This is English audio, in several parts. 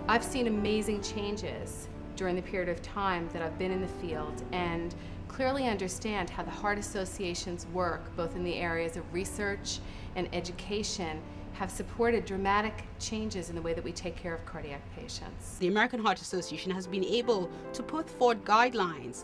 I've seen amazing changes during the period of time that I've been in the field and clearly understand how the heart associations work, both in the areas of research and education, have supported dramatic changes in the way that we take care of cardiac patients. The American Heart Association has been able to put forth guidelines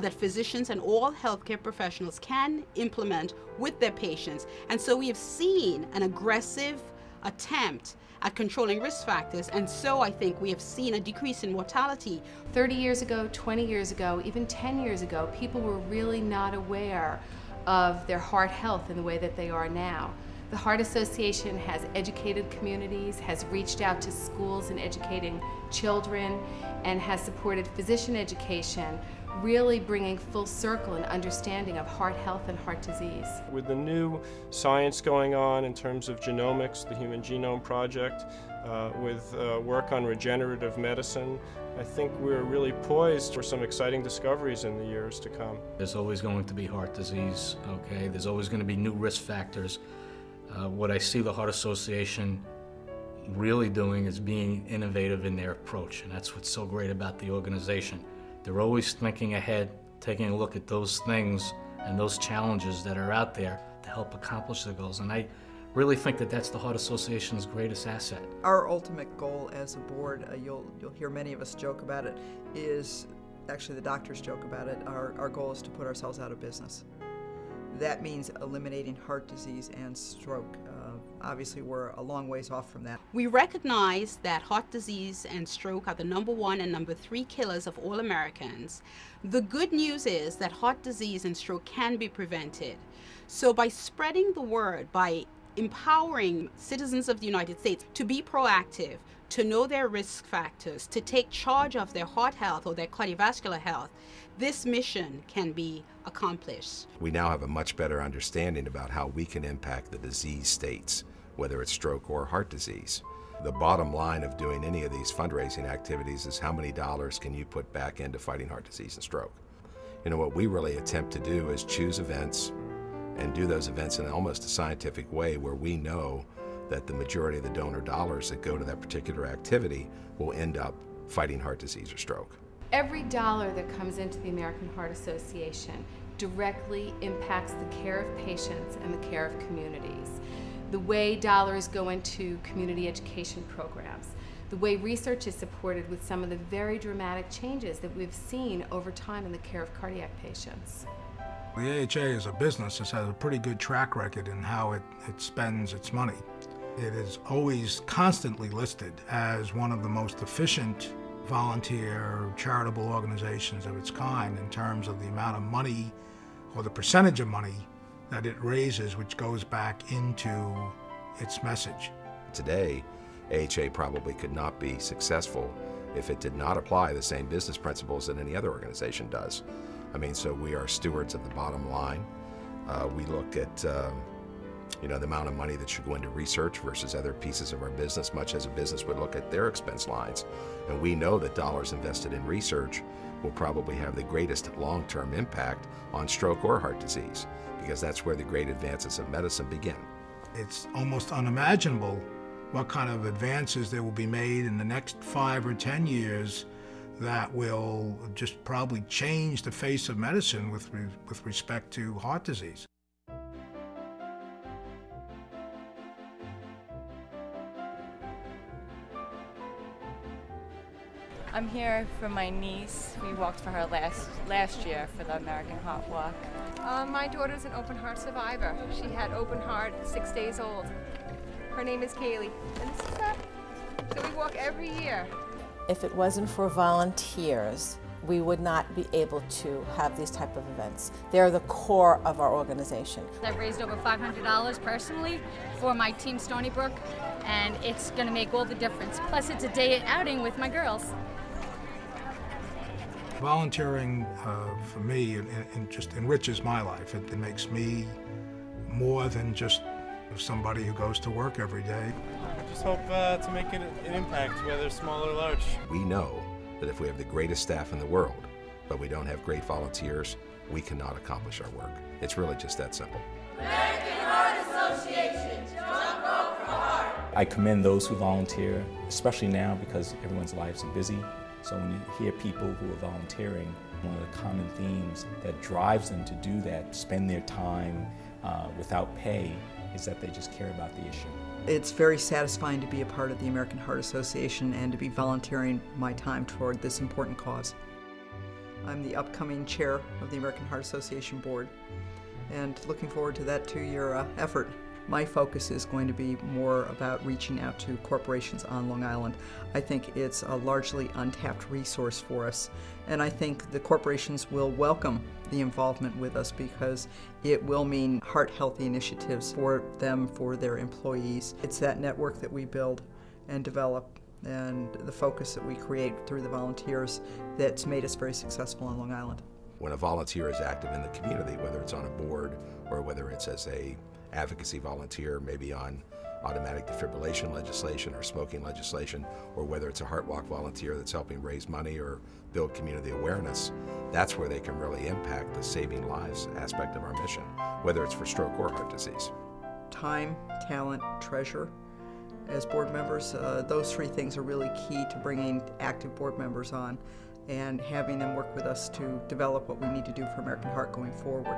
that physicians and all healthcare professionals can implement with their patients. And so we have seen an aggressive attempt at controlling risk factors, and so I think we have seen a decrease in mortality. 30 years ago, 20 years ago, even 10 years ago, people were really not aware of their heart health in the way that they are now. The Heart Association has educated communities, has reached out to schools in educating children, and has supported physician education, really bringing full circle an understanding of heart health and heart disease. With the new science going on in terms of genomics, the Human Genome Project, with work on regenerative medicine, I think we're really poised for some exciting discoveries in the years to come. There's always going to be heart disease, okay? There's always going to be new risk factors. What I see the Heart Association really doing is being innovative in their approach, and that's what's so great about the organization. They're always thinking ahead, taking a look at those things and those challenges that are out there to help accomplish their goals, and I really think that that's the Heart Association's greatest asset. Our ultimate goal as a board, you'll hear many of us joke about it, is actually the doctors joke about it. Our goal is to put ourselves out of business. That means eliminating heart disease and stroke. Obviously, we're a long ways off from that. We recognize that heart disease and stroke are the #1 and #3 killers of all Americans. The good news is that heart disease and stroke can be prevented. So by spreading the word, by empowering citizens of the United States to be proactive, to know their risk factors, to take charge of their heart health or their cardiovascular health, this mission can be accomplished. We now have a much better understanding about how we can impact the disease states, whether it's stroke or heart disease. The bottom line of doing any of these fundraising activities is how many dollars can you put back into fighting heart disease and stroke. You know, what we really attempt to do is choose events and do those events in almost a scientific way where we know that the majority of the donor dollars that go to that particular activity will end up fighting heart disease or stroke. Every dollar that comes into the American Heart Association directly impacts the care of patients and the care of communities. The way dollars go into community education programs, the way research is supported with some of the very dramatic changes that we've seen over time in the care of cardiac patients. The AHA as a business has had a pretty good track record in how it spends its money. It is always constantly listed as one of the most efficient volunteer charitable organizations of its kind in terms of the amount of money or the percentage of money that it raises, which goes back into its message. Today, AHA probably could not be successful if it did not apply the same business principles that any other organization does. I mean, so we are stewards of the bottom line. We look at the amount of money that should go into research versus other pieces of our business, much as a business would look at their expense lines. And we know that dollars invested in research will probably have the greatest long-term impact on stroke or heart disease, because that's where the great advances of medicine begin. It's almost unimaginable what kind of advances there will be made in the next 5 or 10 years that will just probably change the face of medicine with respect to heart disease. I'm here for my niece. We walked for her last year for the American Heart Walk. My daughter's an open heart survivor. She had open heart 6 days old. Her name is Kaylee. And this is her. So we walk every year. If it wasn't for volunteers, we would not be able to have these type of events. They're the core of our organization. I've raised over $500 personally for my team Stony Brook, and it's going to make all the difference. Plus, it's a day outing with my girls. Volunteering for me it just enriches my life. It makes me more than just somebody who goes to work every day. I just hope to make an impact, whether small or large. We know that if we have the greatest staff in the world, but we don't have great volunteers, we cannot accomplish our work. It's really just that simple. American Heart Association, jump rope for heart. I commend those who volunteer, especially now because everyone's lives are busy. So when you hear people who are volunteering, one of the common themes that drives them to do that, spend their time without pay, is that they just care about the issue. It's very satisfying to be a part of the American Heart Association and to be volunteering my time toward this important cause. I'm the upcoming chair of the American Heart Association board and looking forward to that 2-year effort. My focus is going to be more about reaching out to corporations on Long Island. I think it's a largely untapped resource for us, and I think the corporations will welcome the involvement with us because it will mean heart-healthy initiatives for them, for their employees. It's that network that we build and develop and the focus that we create through the volunteers that's made us very successful on Long Island. When a volunteer is active in the community, whether it's on a board or whether it's as a advocacy volunteer, maybe on automatic defibrillation legislation or smoking legislation, or whether it's a Heart Walk volunteer that's helping raise money or build community awareness, that's where they can really impact the saving lives aspect of our mission, whether it's for stroke or heart disease. Time, talent, treasure. As board members, those 3 things are really key to bringing active board members on and having them work with us to develop what we need to do for American Heart going forward.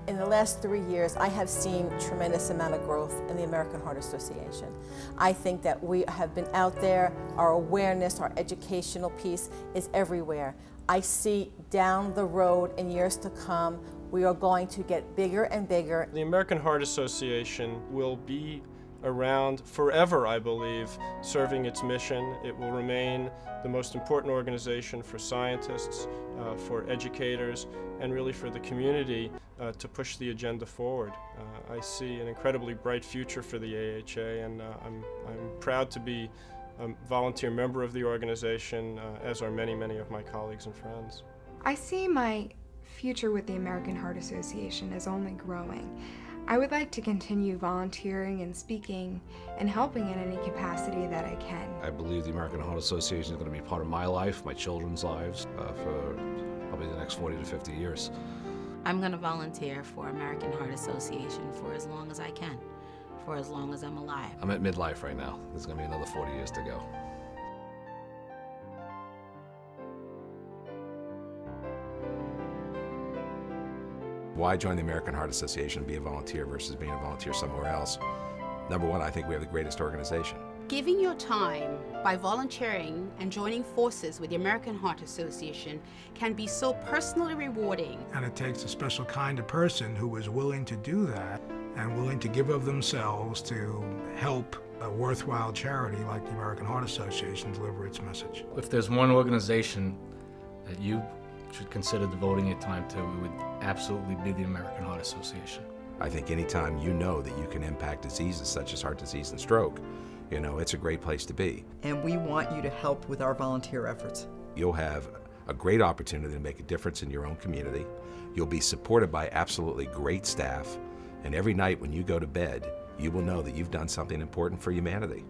In the last 3 years, I have seen tremendous amount of growth in the American Heart Association. I think that we have been out there, our awareness, our educational piece is everywhere. I see down the road in years to come, we are going to get bigger and bigger. The American Heart Association will be around forever, I believe, serving its mission. It will remain the most important organization for scientists, for educators, and really for the community to push the agenda forward. I see an incredibly bright future for the AHA, and I'm proud to be a volunteer member of the organization, as are many, many of my colleagues and friends. I see my future with the American Heart Association as only growing. I would like to continue volunteering and speaking and helping in any capacity that I can. I believe the American Heart Association is going to be part of my life, my children's lives, for probably the next 40 to 50 years. I'm going to volunteer for American Heart Association for as long as I can, for as long as I'm alive. I'm at midlife right now. There's going to be another 40 years to go. Why join the American Heart Association and be a volunteer versus being a volunteer somewhere else? Number one, I think we have the greatest organization. Giving your time by volunteering and joining forces with the American Heart Association can be so personally rewarding. And it takes a special kind of person who is willing to do that and willing to give of themselves to help a worthwhile charity like the American Heart Association deliver its message. If there's one organization that you should consider devoting your time to, it would absolutely be the American Heart Association. I think anytime you know that you can impact diseases such as heart disease and stroke, you know, it's a great place to be. And we want you to help with our volunteer efforts. You'll have a great opportunity to make a difference in your own community. You'll be supported by absolutely great staff. And every night when you go to bed, you will know that you've done something important for humanity.